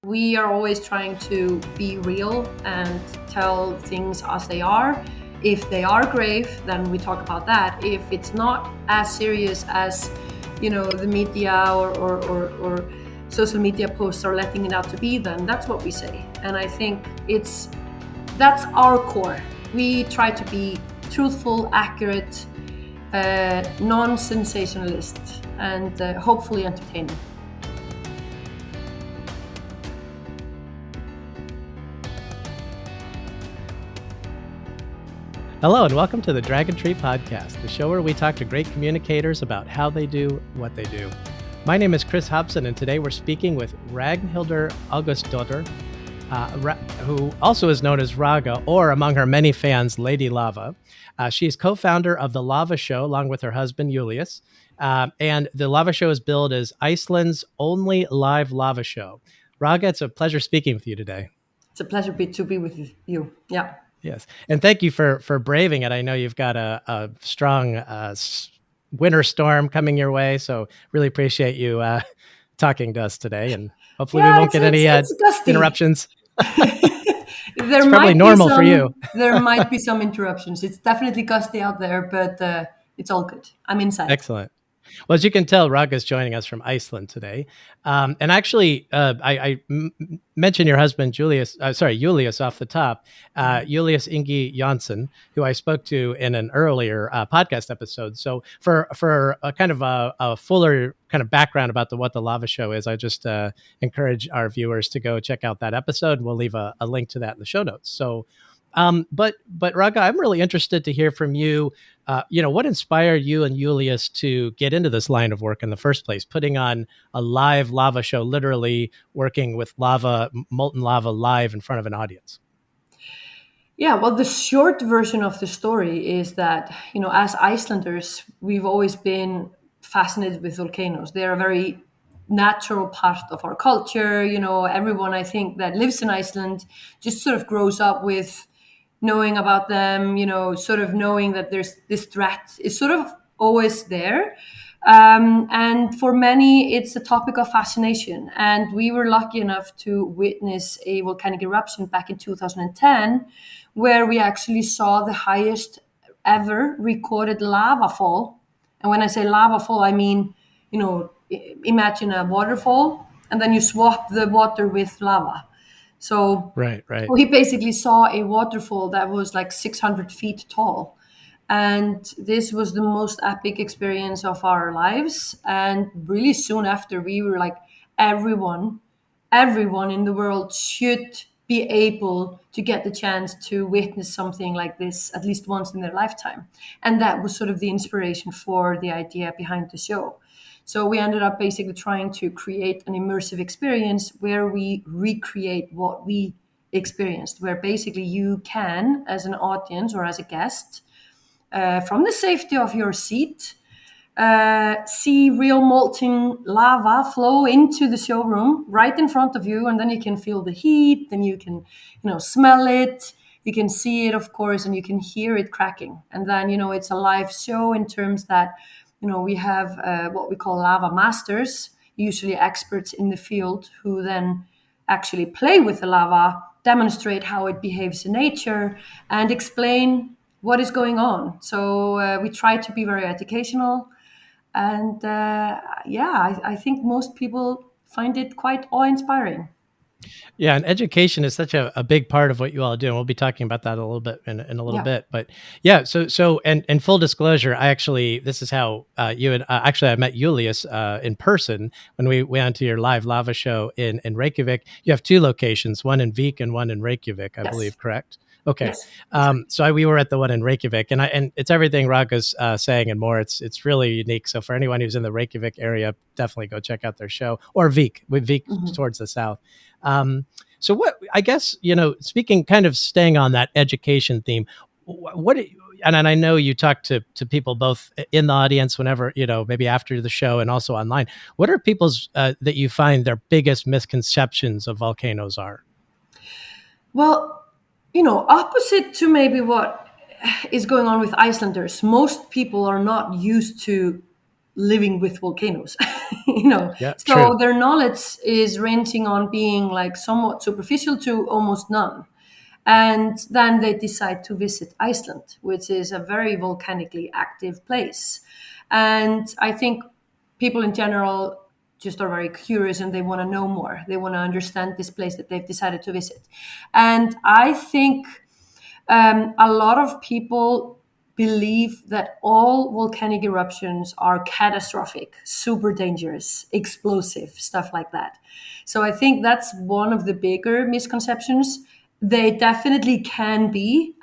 We are always trying to be real and tell things as they are. If they are grave, then we talk about that. If it's not as serious as, the media or social media posts are letting it out to be, then that's what we say. And I think that's our core. We try to be truthful, accurate, non-sensationalist, and hopefully entertaining. Hello and welcome to the Dragon Tree Podcast, the show where we talk to great communicators about how they do what they do. My name is Chris Hobson, and today we're speaking with Ragnhildur Ágústsdóttir, who also is known as Ragga, or among her many fans, Lady Lava. She is co-founder of the Lava Show along with her husband, Júlíus. And the Lava Show is billed as Iceland's only live lava show. Ragga, it's a pleasure speaking with you today. It's a pleasure to be with you. Yeah. Yes. And thank you for braving it. I know you've got a strong winter storm coming your way. So really appreciate you talking to us today. And hopefully we won't get any interruptions. It's probably normal for you. There might be some interruptions. It's definitely gusty out there, but it's all good. I'm inside. Excellent. Well, as you can tell, Ragga is joining us from Iceland today. And actually, I mentioned your husband, Júlíus off the top, Júlíus Ingi Jónsson, who I spoke to in an earlier podcast episode. So for a kind of a fuller kind of background about what the Lava Show is, I just encourage our viewers to go check out that episode. We'll leave a link to that in the show notes. So, but Ragga, I'm really interested to hear from you. What inspired you and Júlíus to get into this line of work in the first place, putting on a live lava show, literally working with molten lava live in front of an audience? Yeah, well, the short version of the story is that, as Icelanders, we've always been fascinated with volcanoes. They're a very natural part of our culture. Everyone, I think, that lives in Iceland just sort of grows up with knowing about them, sort of knowing that there's this threat is sort of always there. And for many, it's a topic of fascination. And we were lucky enough to witness a volcanic eruption back in 2010, where we actually saw the highest ever recorded lava fall. And when I say lava fall, I mean, imagine a waterfall and then you swap the water with lava. So right. We basically saw a waterfall that was like 600 feet tall. And this was the most epic experience of our lives. And really soon after, we were like, everyone in the world should be able to get the chance to witness something like this at least once in their lifetime. And that was sort of the inspiration for the idea behind the show. So we ended up basically trying to create an immersive experience where we recreate what we experienced, where basically you can, as an audience or as a guest, from the safety of your seat, see real molten lava flow into the showroom right in front of you, and then you can feel the heat, and you can, smell it, you can see it, of course, and you can hear it cracking. And then, it's a live show in terms that, we have what we call lava masters, usually experts in the field, who then actually play with the lava, demonstrate how it behaves in nature, and explain what is going on. So we try to be very educational. And I think most people find it quite awe-inspiring. Yeah, and education is such a big part of what you all do. And we'll be talking about that a little bit in a little bit. But yeah, so and full disclosure, this is how I met Júlíus in person when we went to your live lava show in Reykjavik. You have two locations, one in Vik and one in Reykjavik, I believe, correct? Okay. Yes. So we were at the one in Reykjavik, and it's everything Ragga's saying and more. It's really unique. So for anyone who's in the Reykjavik area, definitely go check out their show, or Vik towards the south. So what, I guess, speaking, kind of staying on that education theme, and I know you talk to people both in the audience whenever, maybe after the show and also online. What are people's, that you find their biggest misconceptions of volcanoes are? Well, opposite to maybe what is going on with Icelanders, most people are not used to living with volcanoes, you know. Yeah, So true. their knowledge is ranging on being like somewhat superficial to almost none. And then they decide to visit Iceland, which is a very volcanically active place. And I think people in general just are very curious and they want to know more. They want to understand this place that they've decided to visit. And I think a lot of people believe that all volcanic eruptions are catastrophic, super dangerous, explosive, stuff like that. So I think that's one of the bigger misconceptions. They definitely can be.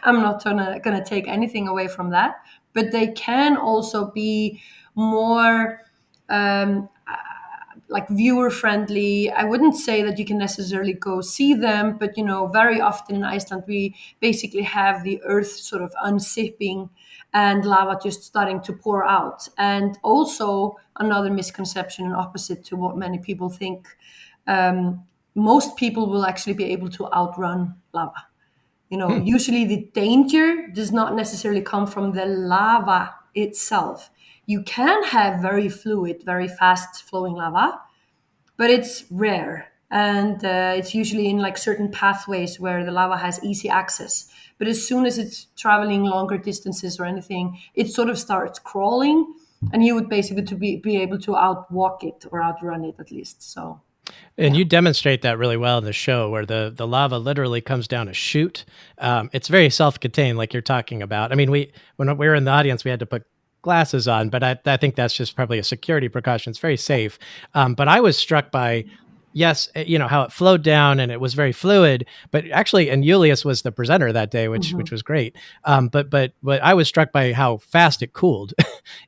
I'm not gonna take anything away from that, but they can also be more like viewer friendly. I wouldn't say that you can necessarily go see them, but very often in Iceland we basically have the earth sort of unzipping and lava just starting to pour out. And also another misconception and opposite to what many people think, most people will actually be able to outrun lava. Usually the danger does not necessarily come from the lava itself. You can have very fluid, very fast flowing lava, but it's rare. And it's usually in like certain pathways where the lava has easy access. But as soon as it's traveling longer distances or anything, it sort of starts crawling, and you would basically be able to outwalk it or outrun it at least. So And you demonstrate that really well in the show, where the lava literally comes down a chute. It's very self-contained, like you're talking about. I mean, when we were in the audience, we had to put glasses on, but I think that's just probably a security precaution. It's very safe. But I was struck by, yes, how it flowed down and it was very fluid. But actually, and Julius was the presenter that day, which was great. But I was struck by how fast it cooled.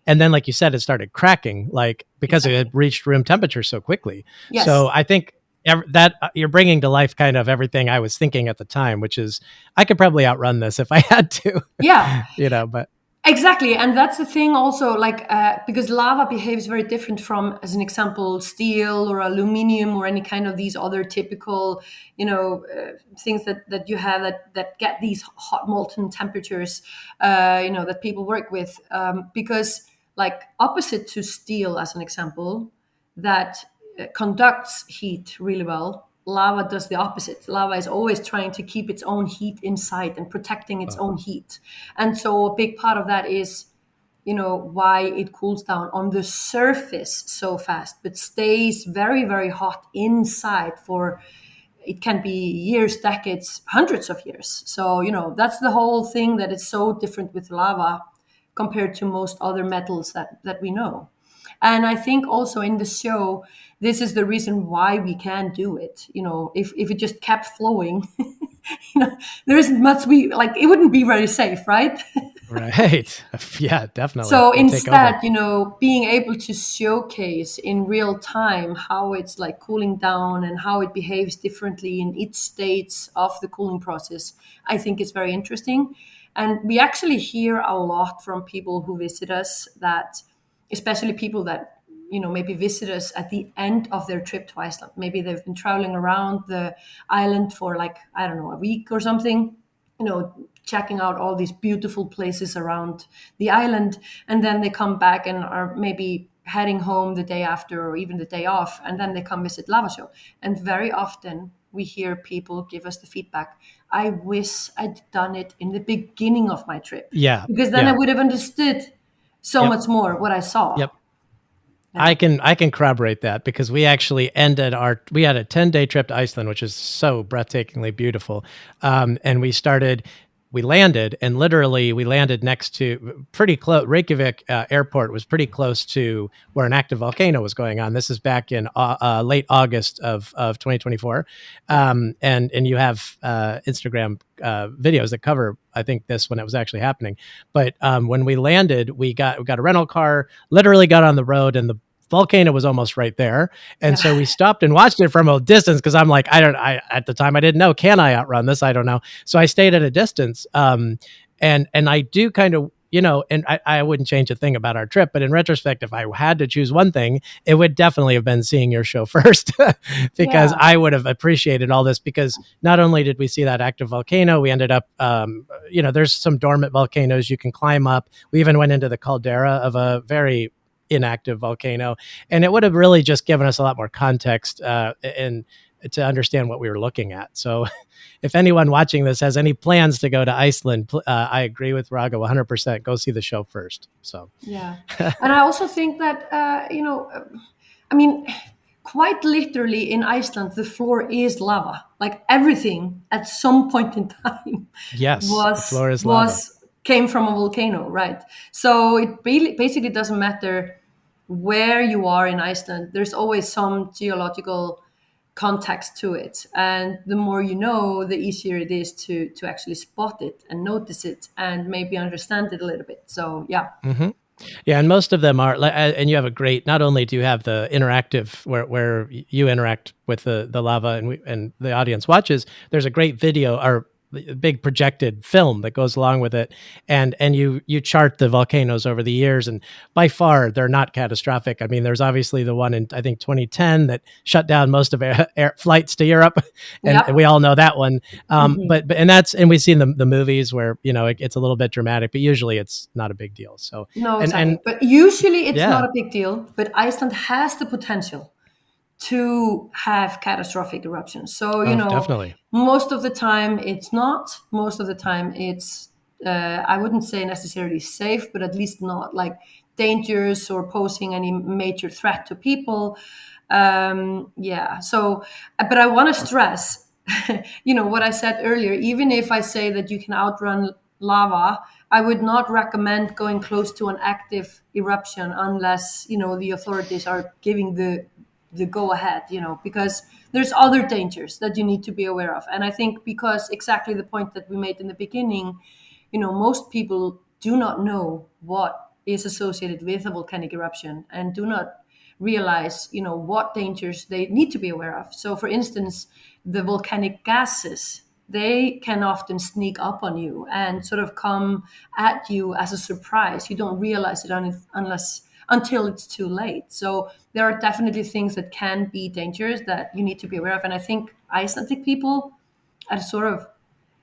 And then, like you said, it started cracking, like because it had reached room temperature so quickly. Yes. So I think that you're bringing to life kind of everything I was thinking at the time, which is I could probably outrun this if I had to. Yeah. But exactly. And that's the thing also, like, because lava behaves very different from, as an example, steel or aluminum or any kind of these other typical, things that you have that get these hot molten temperatures, that people work with. Because like opposite to steel, as an example, that conducts heat really well, lava does the opposite. Lava is always trying to keep its own heat inside and protecting its own heat. And so a big part of that is, why it cools down on the surface so fast, but stays very, very hot inside for, it can be years, decades, hundreds of years. So, that's the whole thing, that it's so different with lava compared to most other metals that we know. And I think also in the show, this is the reason why we can do it. If it just kept flowing, there isn't much it wouldn't be very safe, right? Right. Yeah, definitely. So instead, being able to showcase in real time how it's like cooling down and how it behaves differently in each stage of the cooling process, I think is very interesting. And we actually hear a lot from people who visit us, that especially people that maybe visit us at the end of their trip to Iceland. Maybe they've been traveling around the island for a week or something, checking out all these beautiful places around the island. And then they come back and are maybe heading home the day after or even the day off. And then they come visit Lava Show. And very often we hear people give us the feedback, I wish I'd done it in the beginning of my trip. Yeah. Because then I would have understood so much more what I saw. Yep. I can corroborate that, because we actually we had a 10-day trip to Iceland, which is so breathtakingly beautiful. And we landed next to pretty close. Reykjavik airport was pretty close to where an active volcano was going on. This is back in late August of 2024. And you have Instagram videos that cover, I think, this when it was actually happening. But when we landed, we got a rental car, literally got on the road, and the volcano was almost right there. And so we stopped and watched it from a distance, because I'm like, at the time I didn't know, can I outrun this? I don't know. So I stayed at a distance. And I do kind of, and I wouldn't change a thing about our trip, but in retrospect, if I had to choose one thing, it would definitely have been seeing your show first, because I would have appreciated all this, because not only did we see that active volcano, we ended up, there's some dormant volcanoes you can climb up. We even went into the caldera of a very inactive volcano, and it would have really just given us a lot more context and to understand what we were looking at. So if anyone watching this has any plans to go to Iceland, I agree with Ragga 100%. Go see the show first. So yeah, and I also think that I mean, quite literally in Iceland, the floor is lava. Like everything at some point in time yes, the floor is lava. was came from a volcano, right? So it really basically doesn't matter where you are in Iceland. There's always some geological context to it, and the more you know, the easier it is to actually spot it and notice it and maybe understand it a little bit. So yeah. Mm-hmm. Yeah, and most of them are, and you have a great. Not only do you have the interactive where you interact with the lava and the audience watches. There's a great video or a big projected film that goes along with it, and you chart the volcanoes over the years, and by far they're not catastrophic. I mean, there's obviously the one in I think 2010 that shut down most of air flights to Europe, and Yep. we all know that one. Mhm. But and we've seen the movies where it's a little bit dramatic, but usually it's not a big deal. So No, and exactly. But usually it's yeah, not a big deal. But Iceland has the potential to have catastrophic eruptions. So, oh, definitely. most of the time it's not. Most of the time it's, I wouldn't say necessarily safe, but at least not like dangerous or posing any major threat to people. Yeah. So, but I want to stress, what I said earlier, even if I say that you can outrun lava, I would not recommend going close to an active eruption unless, the authorities are giving the go ahead, because there's other dangers that you need to be aware of. And I think because exactly the point that we made in the beginning, most people do not know what is associated with a volcanic eruption and do not realize, what dangers they need to be aware of. So for instance, the volcanic gases, they can often sneak up on you and sort of come at you as a surprise. You don't realize it until it's too late. So there are definitely things that can be dangerous that you need to be aware of. And I think Icelandic people are sort of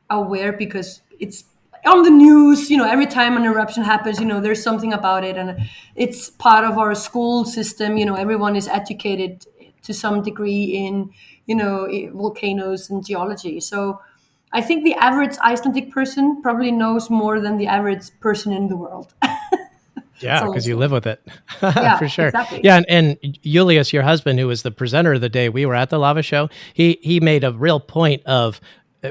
aware because it's on the news, every time an eruption happens, there's something about it, and it's part of our school system. Everyone is educated to some degree in, volcanoes and geology. So I think the average Icelandic person probably knows more than the average person in the world. Yeah, because you live with it. Yeah, For sure. exactly. Yeah, and Julius, your husband, who was the presenter of the day we were at the lava show, he made a real point of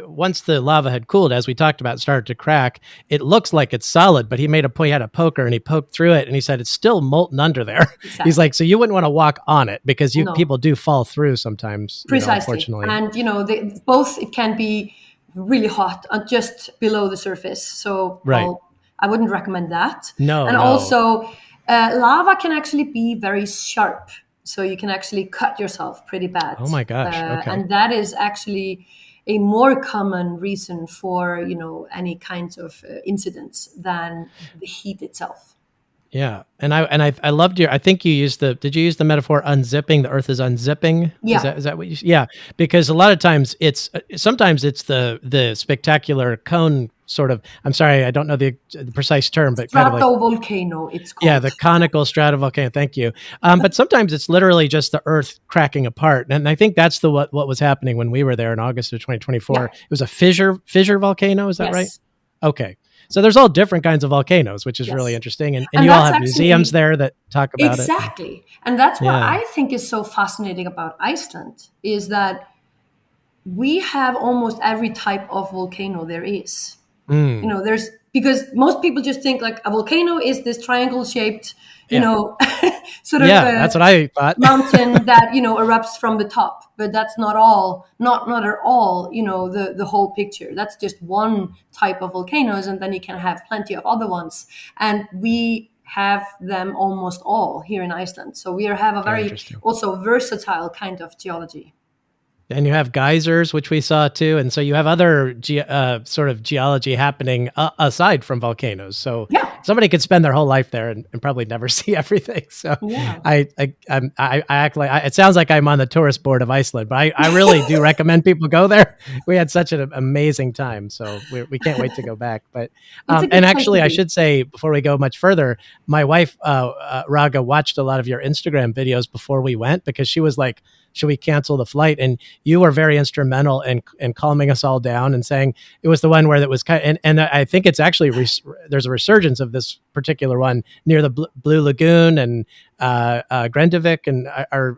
once the lava had cooled, as we talked about, started to crack, it looks like it's solid, but he made a point, he had a poker and he poked through it and he said it's still molten under there. Exactly. He's like, so you wouldn't want to walk on it because No. people do fall through sometimes, Precisely. unfortunately. And, both, it can be really hot just below the surface. So Right. I wouldn't recommend that. No. And also, lava can actually be very sharp. So you can actually cut yourself pretty bad. Oh my gosh. Okay. And that is actually a more common reason for, any kinds of incidents than the heat itself. Yeah. And I loved I think you used did you use the metaphor unzipping? The earth is unzipping. Yeah. Is that what yeah. Because a lot of times sometimes it's the spectacular cone sort of, I'm sorry, I don't know the precise term, but kind of like, stratovolcano, it's called. yeah, the conical stratovolcano. Thank you. But sometimes it's literally just the earth cracking apart. And I think that's what was happening when we were there in August of 2024. Yeah. It was a fissure volcano. Is that Yes. right? Okay. So there's all different kinds of volcanoes, which is Yes. really interesting. And And you all that's have museums there that talk about it. Exactly. And that's what Yeah. I think is so fascinating about Iceland is that we have almost every type of volcano there is. There's, because most people just think like a volcano is this triangle shaped, sort of that's what I thought. mountain that, erupts from the top. But that's not at all, the whole picture. That's just one type of volcanoes. And then you can have plenty of other ones. And we have them almost all here in Iceland. So we have a very interesting. also versatile kind of geology. And you have geysers, which we saw too. And so you have other sort of geology happening aside from volcanoes. So Yeah. somebody could spend their whole life there and probably never see everything. So Yeah. I act like it sounds like I'm on the tourist board of Iceland, but I really do recommend people go there. We had such an amazing time, so we can't wait to go back. But It's a and good place to actually, I be. should say before we go much further, my wife Ragga watched a lot of your Instagram videos before we went because she was like, should we cancel the flight? And you were very instrumental in calming us all down and saying it was the one where that was kind of, and I think it's actually there's a resurgence of this particular one near the Blue Lagoon and Grendavik and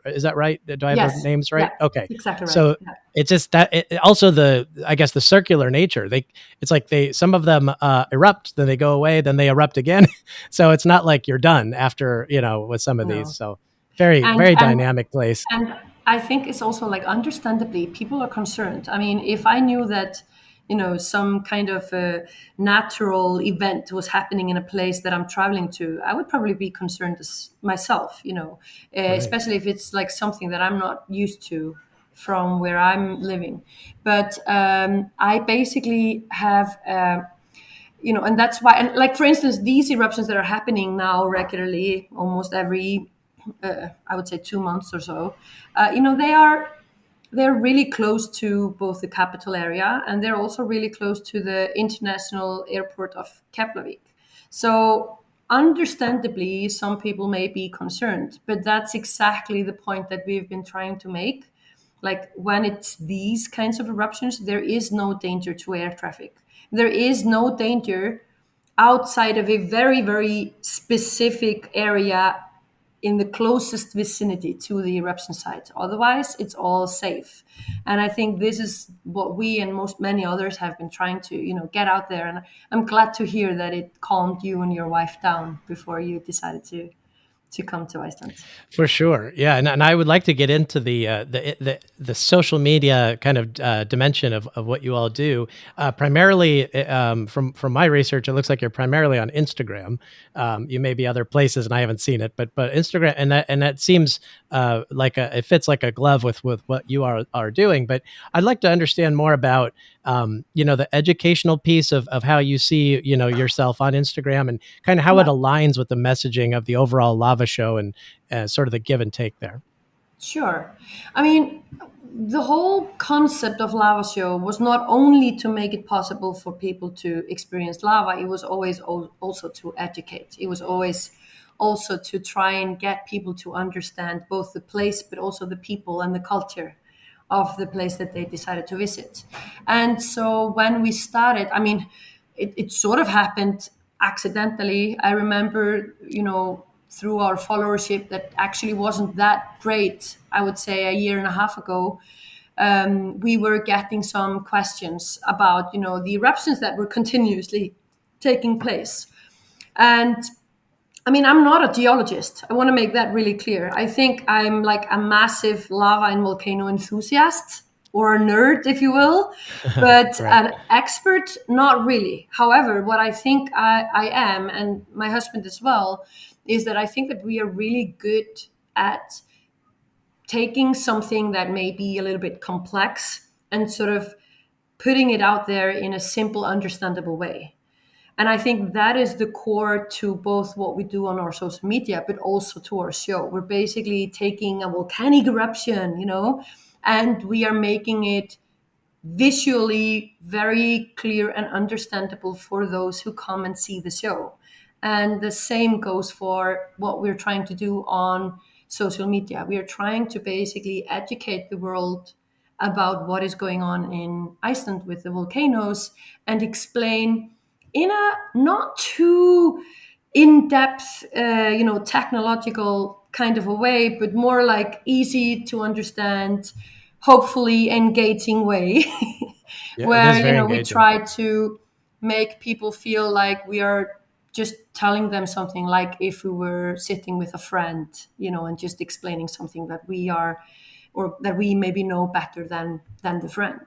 is that right? Do I have the Yes. names Yeah. right? Okay. Exactly right. So Yeah. it's just that also I guess the circular nature, it's like some of them erupt, then they go away, then they erupt again. So it's not like you're done after, with some of these. No. So very, And very and dynamic place. and I think it's also like understandably people are concerned. I mean, if I knew that, some kind of natural event was happening in a place that I'm traveling to, I would probably be concerned as myself, Right. especially if it's like something that I'm not used to from where I'm living. But I basically have and that's why, and like for instance, these eruptions that are happening now regularly, almost every, I would say 2 months or so, they're really close to both the capital area and they're also really close to the international airport of Keflavik. So understandably, some people may be concerned, but that's exactly the point that we've been trying to make. Like when it's these kinds of eruptions, there is no danger to air traffic. There is no danger outside of a very, very specific area in the closest vicinity to the eruption site. Otherwise, it's all safe. And I think this is what we and many others have been trying to, get out there. And I'm glad to hear that it calmed you and your wife down before you decided to come to Iceland. For sure, yeah, and I would like to get into the social media kind of dimension of what you all do. Primarily, from my research, it looks like you're primarily on Instagram. You may be other places, and I haven't seen it, but Instagram, and that seems like it fits like a glove with what you are doing. But I'd like to understand more about the educational piece of how you see yourself on Instagram and kind of how it Yeah. aligns with the messaging of the overall lava show and sort of the give and take there. Sure. I mean, the whole concept of lava show was not only to make it possible for people to experience lava, it was always also to educate. It was always also to try and get people to understand both the place, but also the people and the culture of the place that they decided to visit. And so when we started, I mean, it sort of happened accidentally. I remember, through our followership that actually wasn't that great, I would say a year and a half ago, we were getting some questions about, the eruptions that were continuously taking place. And I mean, I'm not a geologist. I want to make that really clear. I think I'm like a massive lava and volcano enthusiast or a nerd, if you will, but Right. an expert, not really. However, what I think I am, and my husband as well, is that I think that we are really good at taking something that may be a little bit complex and sort of putting it out there in a simple, understandable way. And I think that is the core to both what we do on our social media, but also to our show. We're basically taking a volcanic eruption, and we are making it visually very clear and understandable for those who come and see the show. And the same goes for what we're trying to do on social media. We are trying to basically educate the world about what is going on in Iceland with the volcanoes and explain in a not too in-depth, technological kind of a way, but more like easy to understand, hopefully engaging way, Yeah, it where is very we engaging. try to make people feel like we are just telling them something, like if we were sitting with a friend, and just explaining something that we are, or that we maybe know better than the friend.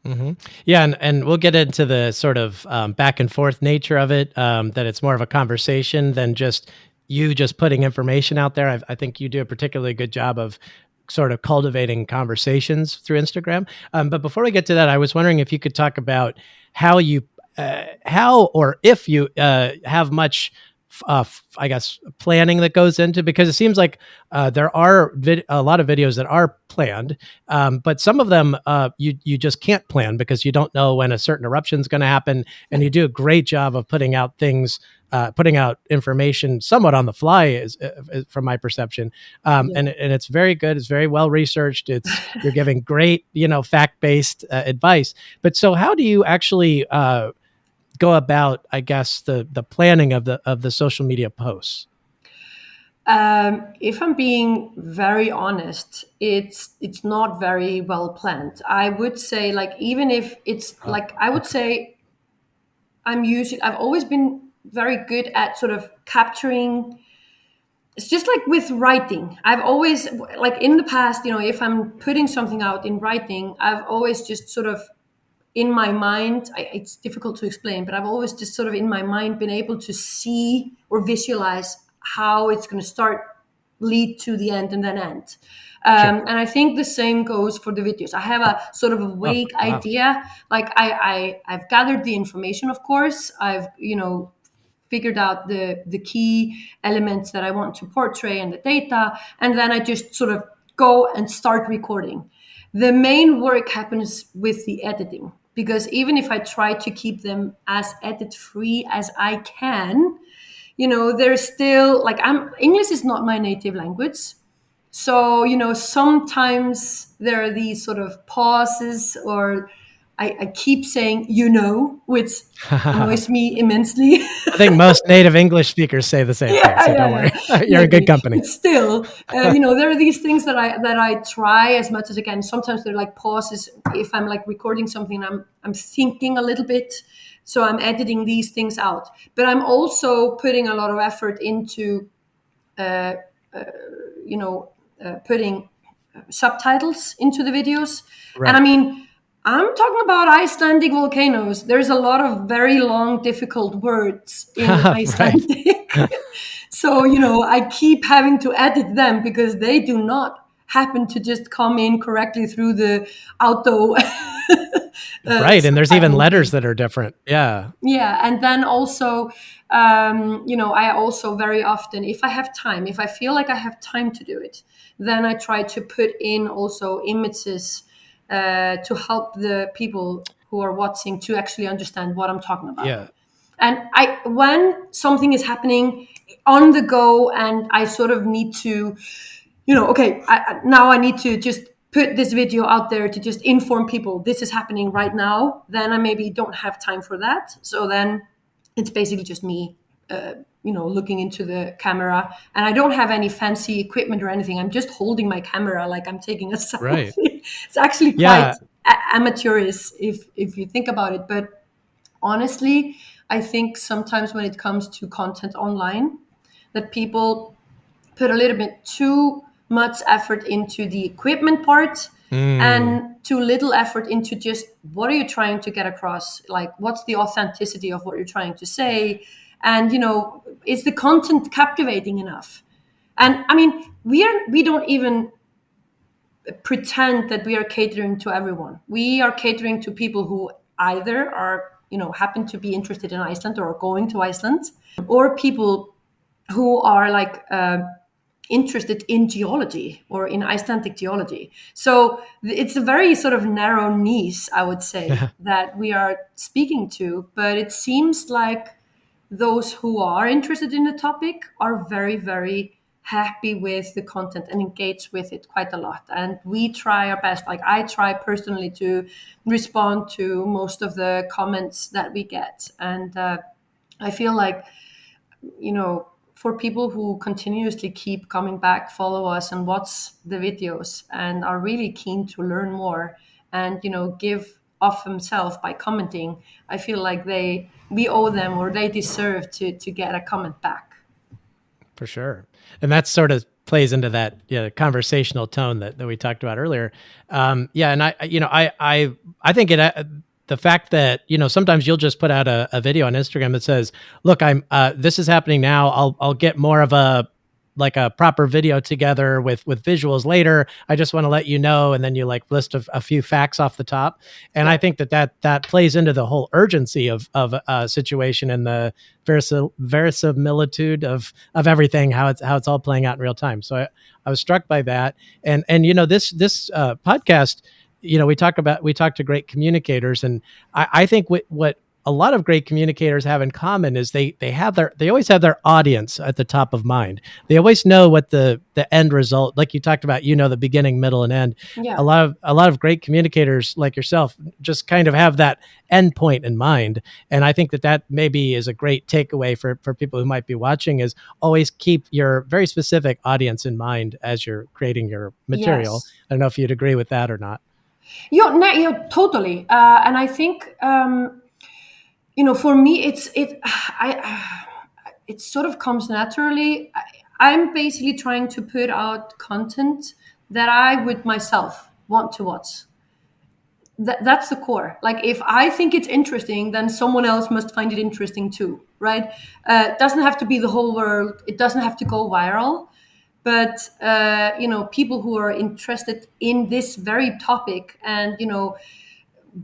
Hmm. Yeah, and we'll get into the sort of back and forth nature of it. That it's more of a conversation than just you just putting information out there. I think you do a particularly good job of sort of cultivating conversations through Instagram. But before we get to that, I was wondering if you could talk about how you how or if you have much, I guess, planning that goes into, because it seems like there are a lot of videos that are planned, but some of them you just can't plan because you don't know when a certain eruption is going to happen, and you do a great job of putting out things. Putting out information somewhat on the fly is from my perception, and it's very good. It's very well researched. You're giving great, fact based advice. But so, how do you actually go about, I guess, the planning of the social media posts? If I'm being very honest, it's not very well planned. I would say, like, even if it's like, I would say I've always been very good at sort of capturing. It's just like with writing. I've always, like in the past, if I'm putting something out in writing, I've always just sort of in my mind, it's difficult to explain, but I've always just sort of in my mind been able to see or visualize how it's going to start, lead to the end, and then end. And I think the same goes for the videos. I have a sort of a vague idea. Like I've gathered the information, of course. I've, figured out the key elements that I want to portray and the data. And then I just sort of go and start recording. The main work happens with the editing, because even if I try to keep them as edit free as I can, there's still like English is not my native language. So, sometimes there are these sort of pauses, or I keep saying, which annoys me immensely. I think most native English speakers say the same thing, so don't worry. You're in good company. But still, there are these things that I try as much as I can. Sometimes they're like pauses. If I'm like recording something, I'm thinking a little bit, so I'm editing these things out. But I'm also putting a lot of effort into, putting subtitles into the videos. Right. And I mean, I'm talking about Icelandic volcanoes. There's a lot of very long, difficult words in Icelandic. So, I keep having to edit them because they do not happen to just come in correctly through the auto. Right. And there's even letters that are different. Yeah. Yeah. And then also, I also very often, if I have time, if I feel like I have time to do it, then I try to put in also images to help the people who are watching to actually understand what I'm talking about. Yeah. And when something is happening on the go and I sort of need to, now I need to just put this video out there to just inform people this is happening right now, then I maybe don't have time for that. So then it's basically just me, looking into the camera, and I don't have any fancy equipment or anything. I'm just holding my camera like I'm taking a selfie. Right. It's actually quite amateurish if you think about it. But honestly, I think sometimes when it comes to content online, that people put a little bit too much effort into the equipment part and too little effort into just what are you trying to get across? Like, what's the authenticity of what you're trying to say? And, is the content captivating enough? And I mean, we don't even pretend that we are catering to everyone. We are catering to people who either are, happen to be interested in Iceland or are going to Iceland, or people who are like interested in geology or in Icelandic geology. So it's a very sort of narrow niche, I would say, that we are speaking to. But it seems like those who are interested in the topic are very, very happy with the content and engage with it quite a lot. And we try our best. Like I try personally to respond to most of the comments that we get. And I feel like, for people who continuously keep coming back, follow us and watch the videos and are really keen to learn more and, give of themselves by commenting, I feel like we owe them, or they deserve to get a comment back. For sure. And that sort of plays into that conversational tone that we talked about earlier. And I think the fact that, sometimes you'll just put out a video on Instagram that says, look, this is happening now. I'll get more of a like a proper video together with visuals later. I just want to let you know. And then you like list a few facts off the top. And I think that plays into the whole urgency of a situation and the verisimilitude of everything, how it's all playing out in real time. So I was struck by that. And this podcast, we talk to great communicators, and I think what a lot of great communicators have in common is they always have their audience at the top of mind. They always know what the end result, like you talked about, the beginning, middle, and end. Yeah. A lot of great communicators like yourself just kind of have that end point in mind. And I think that maybe is a great takeaway for people who might be watching, is always keep your very specific audience in mind as you're creating your material. Yes. I don't know if you'd agree with that or not. Yeah, totally. And I think, for me, it sort of comes naturally. I'm basically trying to put out content that I would myself want to watch. That's the core. Like, if I think it's interesting, then someone else must find it interesting too, right? It doesn't have to be the whole world. It doesn't have to go viral. But, people who are interested in this very topic and,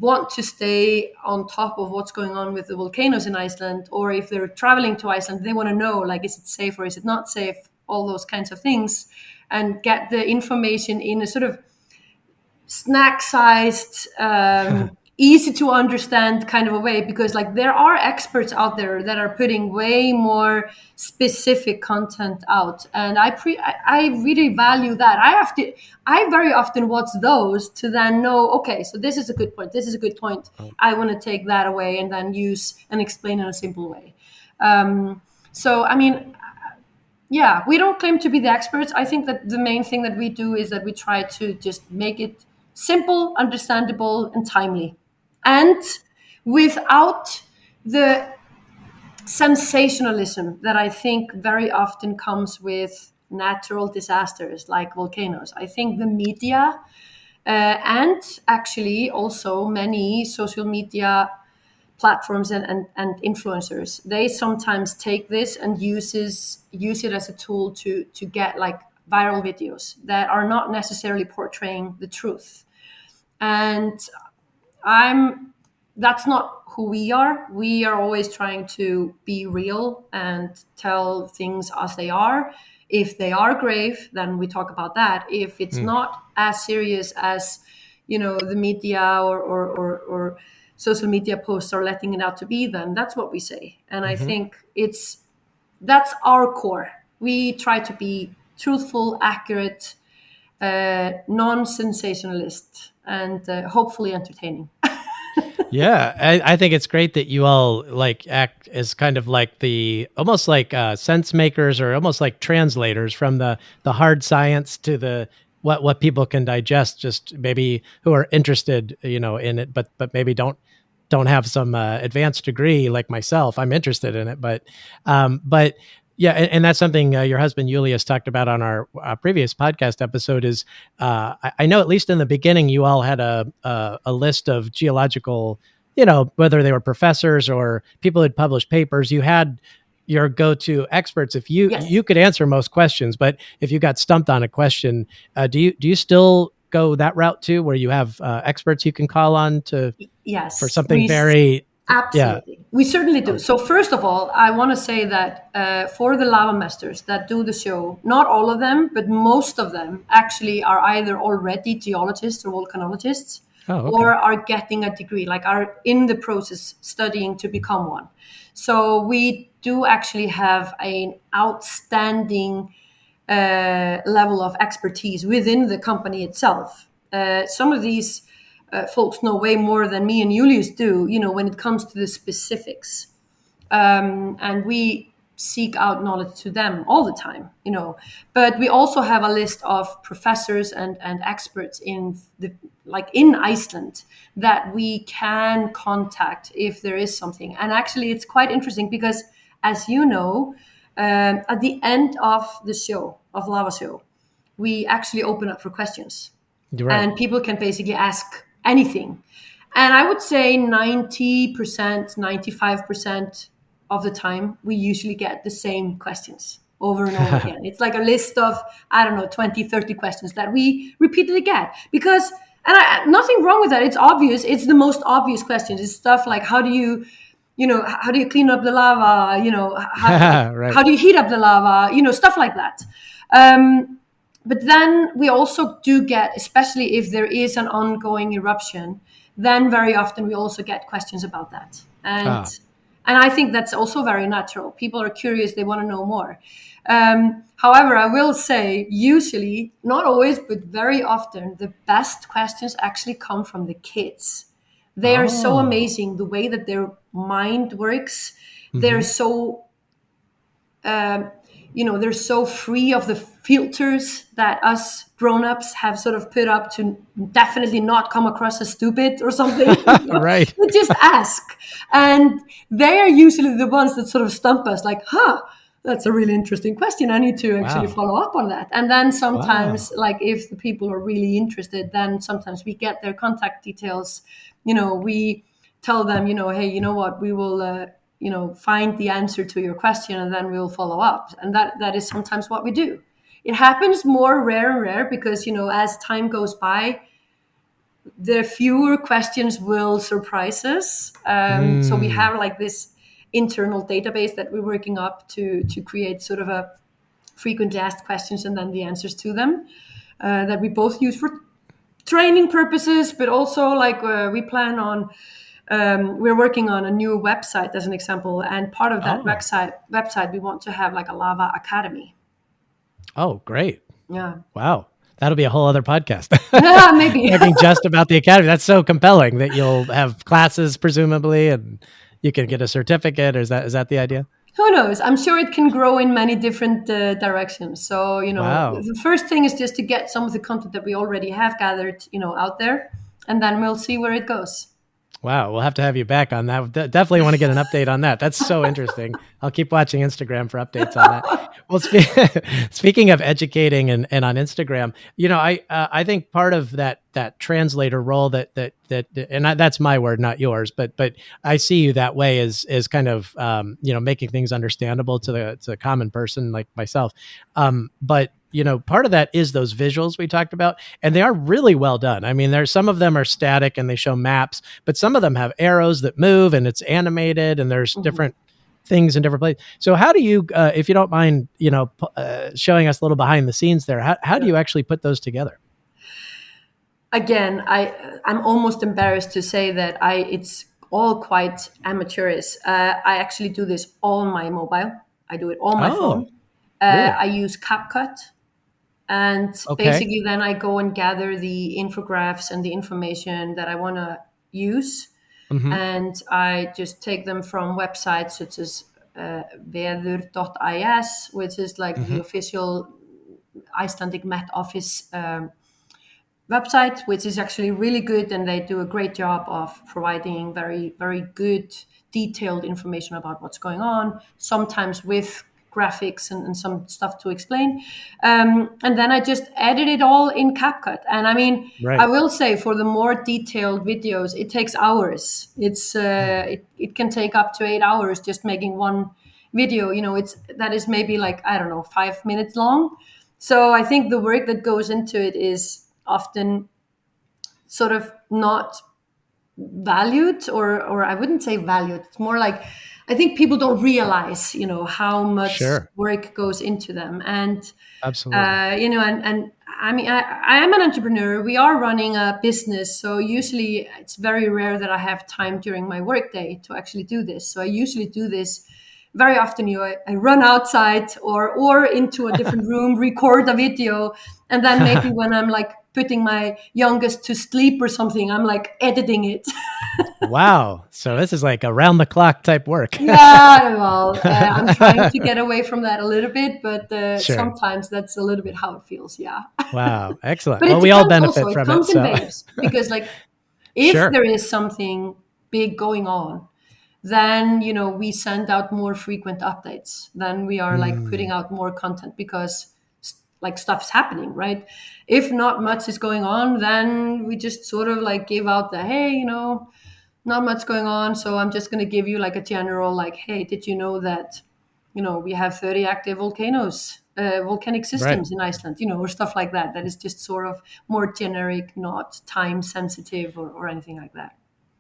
want to stay on top of what's going on with the volcanoes in Iceland, or if they're traveling to Iceland, they want to know, like, is it safe or is it not safe? All those kinds of things, and get the information in a sort of snack-sized, easy to understand kind of a way, because like there are experts out there that are putting way more specific content out, and I really value that. I very often watch those to then know, okay, so this is a good point, I want to take that away and then use and explain in a simple way. So I mean, yeah, we don't claim to be the experts. I think that the main thing that we do is that we try to just make it simple, understandable, and timely, and without the sensationalism that I think very often comes with natural disasters like volcanoes. I think the media, and actually also many social media platforms and influencers, they sometimes take this and use it as a tool to get like viral videos that are not necessarily portraying the truth. And that's not who we are. We are always trying to be real and tell things as they are. If they are grave, then we talk about that. If it's not as serious as the media or social media posts are letting it out to be, then that's what we say. And I think that's our core. We try to be truthful, accurate, non-sensationalist, and hopefully entertaining. Yeah, I think it's great that you all like act as kind of like almost like sense makers, or almost like translators from the hard science to the what people can digest, just maybe who are interested, in it, but maybe don't have some advanced degree like myself. I'm interested in it, but yeah, and that's something your husband Julius talked about on our previous podcast episode. Is I know at least in the beginning you all had a list of geological, whether they were professors or people who'd published papers. You had your go-to experts. If you could answer most questions, but if you got stumped on a question, do you still go that route too, where you have experts you can call on to for something very absolutely. Yeah. We certainly do. So first of all, I want to say that for the lava masters that do the show, not all of them, but most of them actually are either already geologists or volcanologists, or are getting a degree, like are in the process studying to become one. So we do actually have an outstanding level of expertise within the company itself. Some of these folks know way more than me and Julius do, when it comes to the specifics. And we seek out knowledge to them all the time, But we also have a list of professors and experts in Iceland that we can contact if there is something. And actually, it's quite interesting because, as you know, at the end of the show, of Lava Show, we actually open up for questions. Right. And people can basically ask anything. And I would say 90%, 95% of the time, we usually get the same questions. over and over again. It's like a list of, I don't know, 20, 30 questions that we repeatedly get. Because, nothing wrong with that. It's obvious. It's the most obvious questions. It's stuff like, how do you clean up the lava? Right. How do you heat up the lava? Stuff like that. But then we also do get, especially if there is an ongoing eruption, then very often we also get questions about that. And I think that's also very natural. People are curious, they want to know more. However, I will say, usually, not always, but very often, the best questions actually come from the kids. They are so amazing, the way that their mind works. They're so they're so free of the filters that us grown-ups have sort of put up to definitely not come across as stupid or something. Right. They just ask. And they are usually the ones that sort of stump us like, that's a really interesting question. I need to actually follow up on that. And then sometimes, like if the people are really interested, then sometimes we get their contact details. We tell them, hey, you know what, we will find the answer to your question and then we'll follow up. And that is sometimes what we do. It happens more rare and rare because, as time goes by, the fewer questions will surprise us. So we have like this internal database that we're working up to create sort of a frequently asked questions and then the answers to them that we both use for training purposes, but also like we plan on we're working on a new website as an example, and part of that website we want to have like a lava academy. Oh, great. Yeah. Wow. That'll be a whole other podcast. Yeah, maybe. Talking just about the academy. That's so compelling that you'll have classes presumably and you can get a certificate, or is that the idea? Who knows? I'm sure it can grow in many different directions. So, the first thing is just to get some of the content that we already have gathered, out there, and then we'll see where it goes. Wow, we'll have to have you back on that. Definitely want to get an update on that. That's so interesting. I'll keep watching Instagram for updates on that. Well, speaking of educating and on Instagram, I think part of that translator role that that's my word, not yours, but I see you that way is kind of making things understandable to the common person like myself. But part of that is those visuals we talked about, and they are really well done. I mean, some of them are static and they show maps, but some of them have arrows that move and it's animated and there's different things in different places. So how do you, if you don't mind, showing us a little behind the scenes there, how do you actually put those together? Again, I'm almost embarrassed to say that it's all quite amateurish. I actually do this all on my mobile. I do it on my phone. Really? I use CapCut. And basically then I go and gather the infographics and the information that I want to use. And I just take them from websites such as veður.is, which is like the official Icelandic Met Office website, which is actually really good. And they do a great job of providing very, very good, detailed information about what's going on, sometimes with graphics and some stuff to explain. And then I just edit it all in CapCut. And I mean, I will say for the more detailed videos, it takes hours. It's it can take up to 8 hours just making one video. That is maybe like, I don't know, 5 minutes long. So I think the work that goes into it is often sort of not valued, or I wouldn't say valued. It's more like, I think people don't realize, how much work goes into them. And, absolutely. And I mean, I am an entrepreneur. We are running a business. So usually it's very rare that I have time during my workday to actually do this. So I usually do this very often. I run outside or into a different room, record a video. And then maybe when I'm like putting my youngest to sleep or something, I'm like editing it. Wow. So this is like around the clock type work. Yeah, well, I'm trying to get away from that a little bit, but sometimes that's a little bit how it feels. Yeah. Wow. Excellent. But well, we all benefit also, from it comes it. in waves because like if there is something big going on, then, we send out more frequent updates. Then we are like putting out more content because like stuff's happening, right? If not much is going on, then we just sort of like give out the, hey, not much going on. So I'm just going to give you like a general, like, hey, did you know that, we have 30 active volcanic Right. systems in Iceland, or stuff like that. That is just sort of more generic, not time sensitive or anything like that.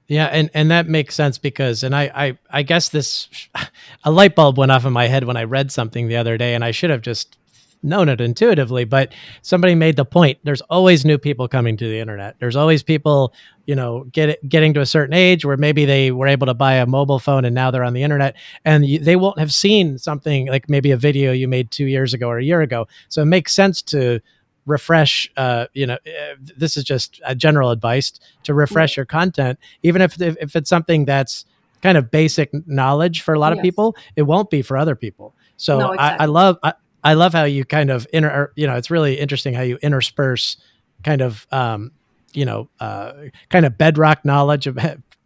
Yeah, and that makes sense because, and I guess this, a light bulb went off in my head when I read something the other day, and I should have just known it intuitively, but somebody made the point. There's always new people coming to the internet. There's always people, getting to a certain age where maybe they were able to buy a mobile phone and now they're on the internet, and they won't have seen something like maybe a video you made 2 years ago or a year ago. So it makes sense to refresh. This is just a general advice to refresh Yes. your content, even if it's something that's kind of basic knowledge for a lot of Yes. people, it won't be for other people. So No, I exactly. love I love how you kind of it's really interesting how you intersperse kind of kind of bedrock knowledge of,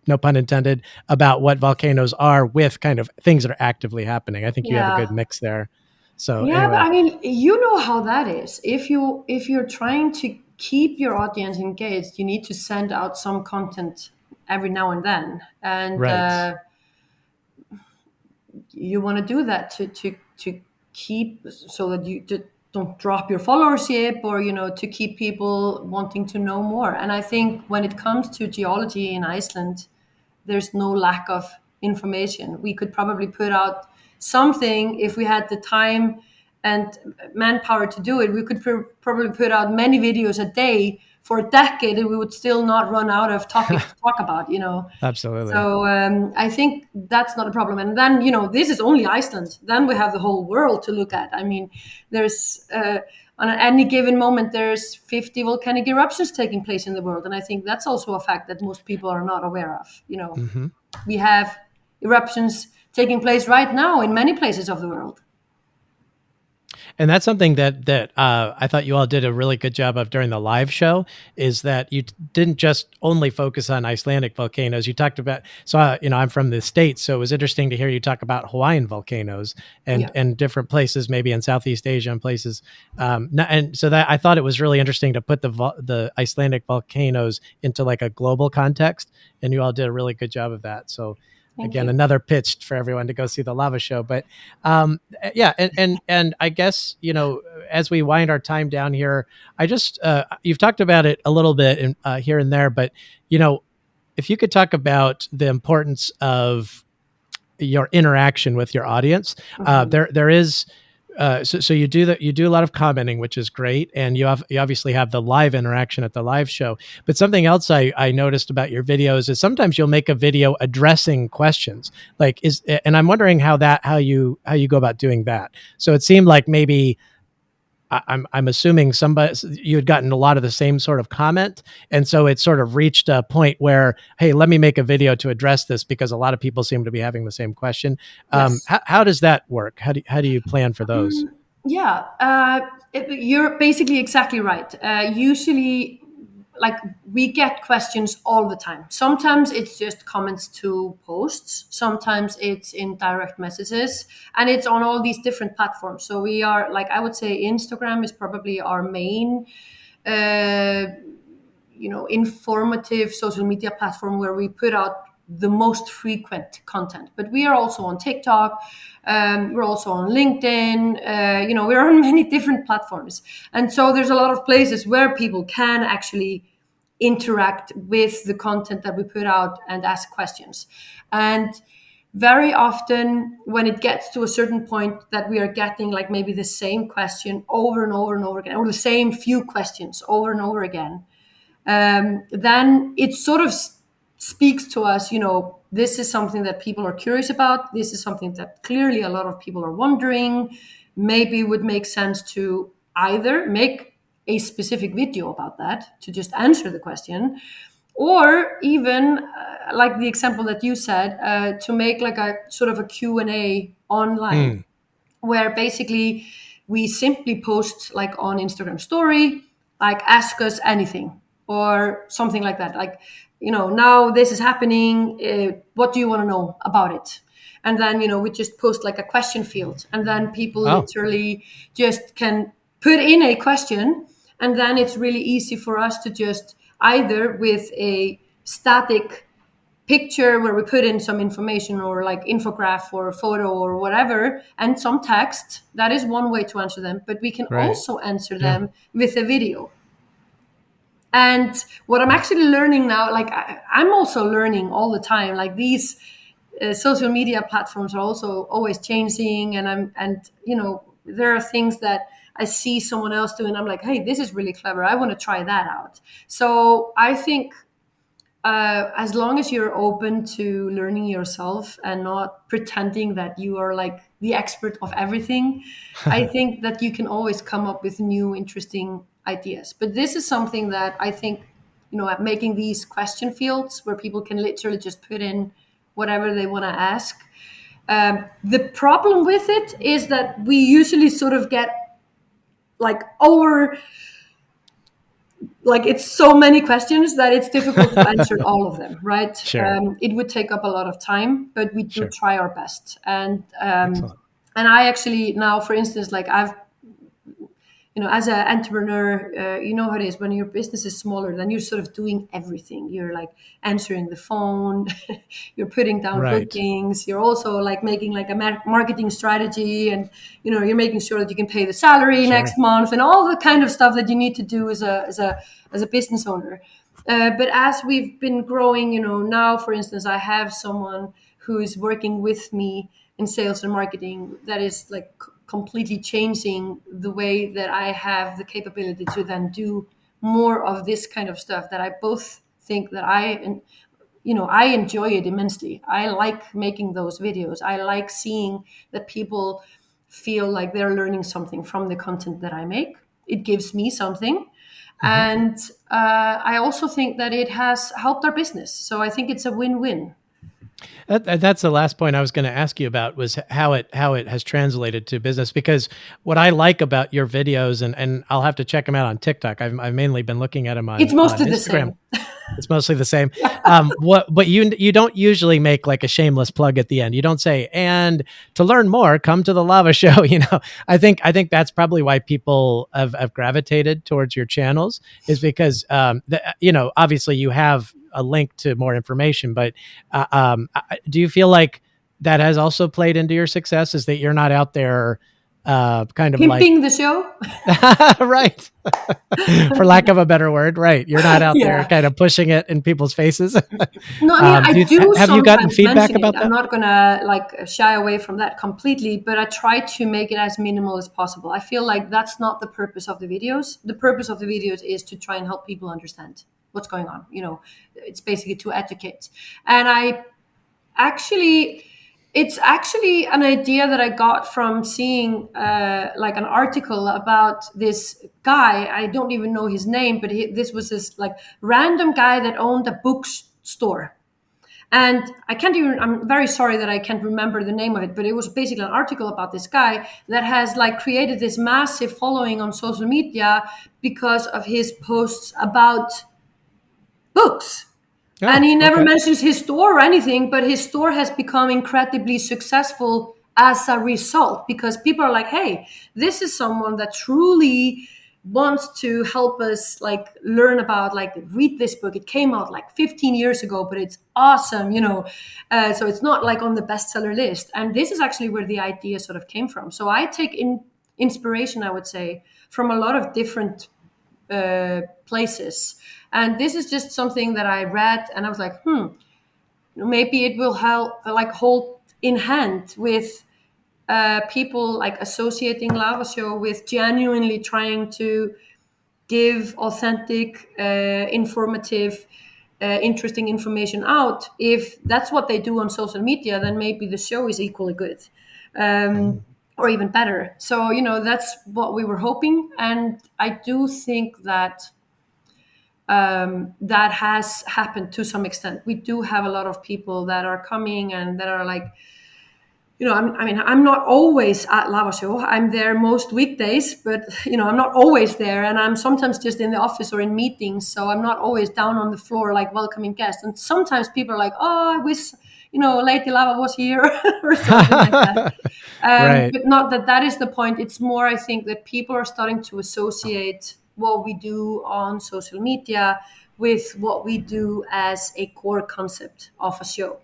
no pun intended, about what volcanoes are with kind of things that are actively happening. I think you have a good Yeah. mix there. So Yeah, but anyway, I mean, you know how that is. If you're trying to keep your audience engaged, you need to send out some content every now and then, and right. you want to do that to keep, so that you don't drop your followership, or to keep people wanting to know more. And I think when it comes to geology in Iceland, there's no lack of information. We could probably put out something if we had the time and manpower to do it. We could probably put out many videos a day for a decade, and we would still not run out of topics to talk about. Absolutely. So I think that's not a problem. And then, this is only Iceland. Then we have the whole world to look at. I mean, there's on any given moment, there's 50 volcanic eruptions taking place in the world. And I think that's also a fact that most people are not aware of. Hmm. We have eruptions taking place right now in many places of the world. And that's something that I thought you all did a really good job of during the live show, is that you didn't just only focus on Icelandic volcanoes. You talked about, so I'm from the States, so it was interesting to hear you talk about Hawaiian volcanoes and Yeah. different places, maybe in Southeast Asia and places. And so that I thought it was really interesting to put the Icelandic volcanoes into like a global context, and you all did a really good job of that. So Thank again, you. another pitch for everyone to go see the lava show. But yeah, and I guess, as we wind our time down here, I just you've talked about it a little bit here and there, but if you could talk about the importance of your interaction with your audience. Mhm. There is so you do that. You do a lot of commenting, which is great, and you obviously have the live interaction at the live show. But something else I noticed about your videos is sometimes you'll make a video addressing questions, and I'm wondering how you go about doing that. So it seemed like maybe I'm assuming you had gotten a lot of the same sort of comment, and so it sort of reached a point where, hey, let me make a video to address this because a lot of people seem to be having the same question. Yes. How does that work? How do you plan for those? Yeah, you're basically exactly right. Usually, like, we get questions all the time. Sometimes it's just comments to posts, sometimes it's in direct messages, and it's on all these different platforms. So we are, like, I would say Instagram is probably our main uh, informative social media platform where we put out the most frequent content. But we are also on TikTok. We're also on LinkedIn. We're on many different platforms. And so there's a lot of places where people can actually interact with the content that we put out and ask questions. And very often when it gets to a certain point that we are getting like maybe the same question over and over and over again, or the same few questions over and over again, then it sort of speaks to us, this is something that people are curious about. This is something that clearly a lot of people are wondering. Maybe it would make sense to either make a specific video about that to just answer the question, or even like the example that you said, to make like a sort of a Q&A online, Mm. where basically we simply post like on Instagram story, like ask us anything or something like that. Like, now this is happening. What do you want to know about it? And then, we just post like a question field, and then people Oh, literally just can put in a question. And then it's really easy for us to just either with a static picture where we put in some information or like infograph or photo or whatever, and some text. That is one way to answer them, but we can Right. also answer Yeah. them with a video. And what I'm actually learning now, like I'm also learning all the time, like these social media platforms are also always changing, and there are things that I see someone else doing, I'm like, hey, this is really clever, I want to try that out. So I think as long as you're open to learning yourself and not pretending that you are like the expert of everything, I think that you can always come up with new, interesting ideas. But this is something that I think, at making these question fields where people can literally just put in whatever they want to ask. The problem with it is that we usually sort of get like it's so many questions that it's difficult to answer all of them, right? Sure. It would take up a lot of time, but we do Sure. try our best. Excellent. And I actually now, for instance, like I've, as an entrepreneur, you know how it is when your business is smaller, then you're sort of doing everything. You're like answering the phone, you're putting down Right. bookings, you're also like making like a marketing strategy, and you're making sure that you can pay the salary Sure. next month, and all the kind of stuff that you need to do as a business owner. But as we've been growing, now, for instance, I have someone who is working with me in sales and marketing that is like completely changing the way that I have the capability to then do more of this kind of stuff that I both think that I enjoy it immensely. I like making those videos. I like seeing that people feel like they're learning something from the content that I make. It gives me something. Mm-hmm. And I also think that it has helped our business. So I think it's a win-win. That's the last point I was going to ask you about, was how it has translated to business. Because what I like about your videos, and I'll have to check them out on TikTok. I've mainly been looking at them on Mostly the Instagram. same. It's mostly the same. But you don't usually make like a shameless plug at the end. You don't say, and to learn more, come to the Lava Show. I think that's probably why people have gravitated towards your channels, is because obviously you have a link to more information. But do you feel like that has also played into your success? Is that you're not out there kind of pimping the show? Right. For lack of a better word, right. You're not out there kind of pushing it in people's faces. No, I mean, I do have you gotten sometimes feedback mention about it. that? I'm not gonna like shy away from that completely, but I try to make it as minimal as possible. I feel like that's not the purpose of the videos. The purpose of the videos is to try and help people understand what's going on. It's basically to educate. And it's actually an idea that I got from seeing like an article about this guy. I don't even know his name, but this was this like random guy that owned a bookstore. And I'm very sorry that I can't remember the name of it, but it was basically an article about this guy that has like created this massive following on social media because of his posts about books. Oh, And he never okay. mentions his store or anything, but his store has become incredibly successful as a result, because people are like, hey, this is someone that truly wants to help us like learn about, like, read this book. It came out like 15 years ago, but it's awesome, so it's not like on the bestseller list. And this is actually where the idea sort of came from. So I take inspiration, I would say, from a lot of different places. And this is just something that I read, and I was like, maybe it will help, like, hold in hand with people like associating Lava Show with genuinely trying to give authentic, informative, interesting information out. If that's what they do on social media, then maybe the show is equally good. Or even better. So, that's what we were hoping. And I do think that that has happened to some extent. We do have a lot of people that are coming and that are like, I'm not always at Lava Show. I'm there most weekdays, but I'm not always there, and I'm sometimes just in the office or in meetings. So I'm not always down on the floor like welcoming guests. And sometimes people are like, "Oh, I wish Lady Lava was here," or something like that. Right. But not that is the point. It's more, I think, that people are starting to associate what we do on social media with what we do as a core concept of a show,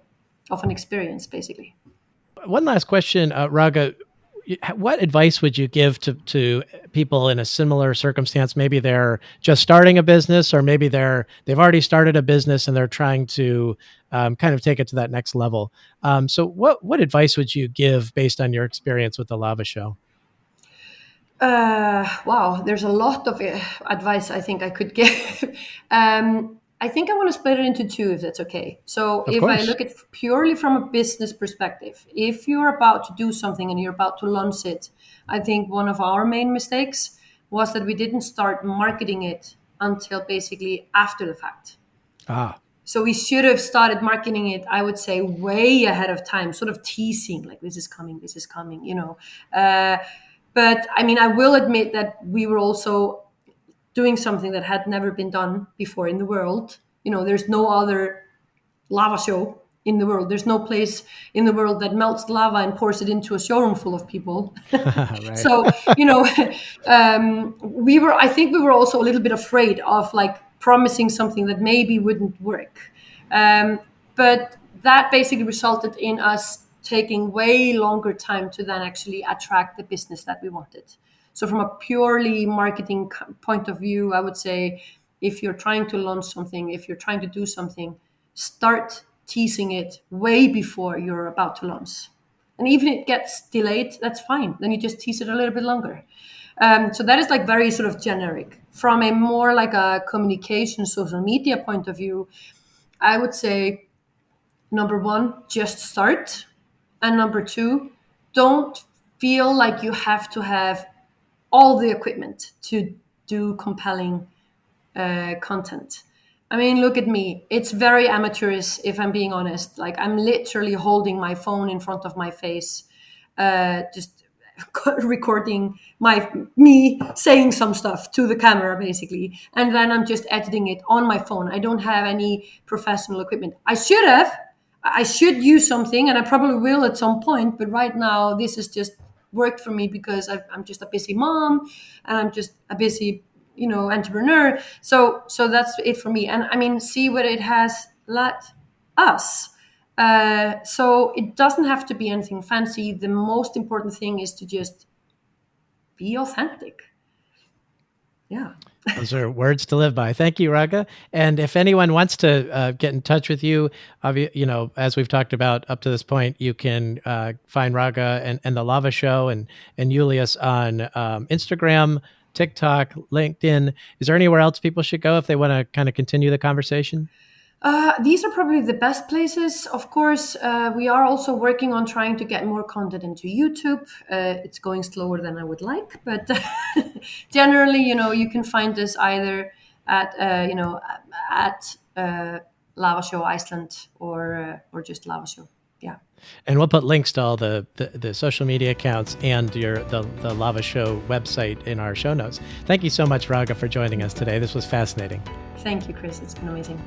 of an experience, basically. One last question, Ragga. What advice would you give to people in a similar circumstance? Maybe they're just starting a business, or maybe they've already started a business and they're trying to kind of take it to that next level. So what advice would you give based on your experience with the Lava Show? Wow, there's a lot of advice I think I could give. I think I want to split it into two, if that's okay. So Of if I course. look at purely from a business perspective, if you're about to do something and you're about to launch it, I think one of our main mistakes was that we didn't start marketing it until basically after the fact. Ah, So we should have started marketing it, I would say, way ahead of time, sort of teasing, like this is coming, you know. But I mean, I will admit that we were also doing something that had never been done before in the world. You know, there's no other lava show in the world. There's no place in the world that melts lava and pours it into a showroom full of people. right. So, you know, I think we were also a little bit afraid of like promising something that maybe wouldn't work. But that basically resulted in us taking way longer time to then actually attract the business that we wanted. So from a purely marketing point of view, I would say if you're trying to launch something, if you're trying to do something, start teasing it way before you're about to launch. And even if it gets delayed, that's fine. Then you just tease it a little bit longer. So that is like very sort of generic. From a more like a communication, social media point of view, I would say number one, just start. And number two, don't feel like you have to have all the equipment to do compelling content. I mean, look at me. It's very amateurish, if I'm being honest. Like, I'm literally holding my phone in front of my face, just recording me saying some stuff to the camera, basically. And then I'm just editing it on my phone. I don't have any professional equipment. I should use something, and I probably will at some point. But right now, this has just worked for me because I'm just a busy mom, and I'm just a busy, entrepreneur. So that's it for me. And I mean, see what it has let us. So it doesn't have to be anything fancy. The most important thing is to just be authentic. Yeah. Those are words to live by. Thank you, Ragga. And if anyone wants to get in touch with you, as we've talked about up to this point, you can find Ragga and the Lava Show and Júlíus on Instagram, TikTok, LinkedIn. Is there anywhere else people should go if they want to kind of continue the conversation? These are probably the best places. Of course, we are also working on trying to get more content into YouTube. It's going slower than I would like, but generally, you can find us either at Lava Show Iceland or just Lava Show. Yeah. And we'll put links to all the social media accounts and the Lava Show website in our show notes. Thank you so much, Ragga, for joining us today. This was fascinating. Thank you, Chris. It's been amazing.